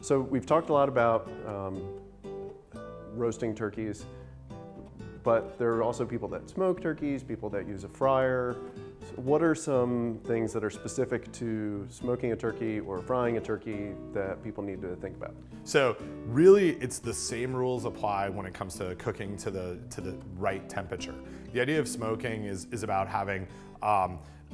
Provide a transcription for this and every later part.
So we've talked a lot about roasting turkeys, but there are also people that smoke turkeys, people that use a fryer. So what are some things that are specific to smoking a turkey or frying a turkey that people need to think about? So really, it's the same rules apply when it comes to cooking to the right temperature. The idea of smoking is about having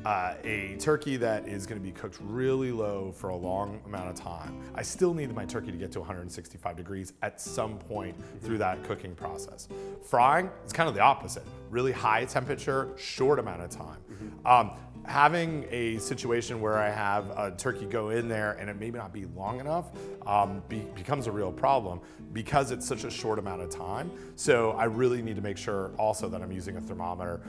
a turkey that is going to be cooked really low for a long amount of time. I still need my turkey to get to 165 degrees at some point through that cooking process. Frying is kind of the opposite. Really high temperature, short amount of time. Having a situation where I have a turkey go in there and it may not be long enough becomes a real problem because it's such a short amount of time. So I really need to make sure also that I'm using a thermometer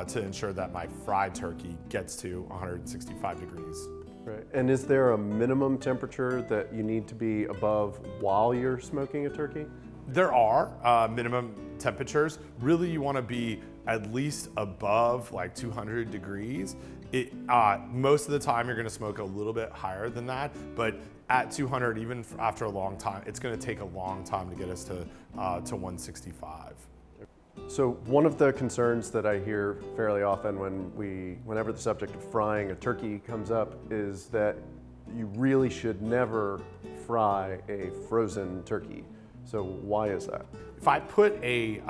to ensure that my fried turkey gets to 165 degrees. Right. And is there a minimum temperature that you need to be above while you're smoking a turkey? There are minimum temperatures. Really, you want to be at least above like 200 degrees. Most of the time you're going to smoke a little bit higher than that, but at 200, even after a long time, it's going to take a long time to get us to 165. So one of the concerns that I hear fairly often whenever the subject of frying a turkey comes up is that you really should never fry a frozen turkey. So why is that? If I put a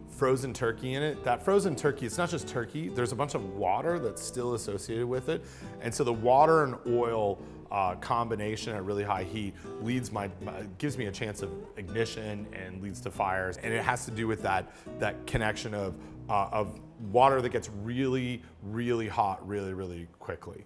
frozen turkey in it, that frozen turkey, it's not just turkey, there's a bunch of water that's still associated with it. And so the water and oil combination at really high heat gives me a chance of ignition and leads to fires. And it has to do with that connection of water that gets really, really hot really, really quickly.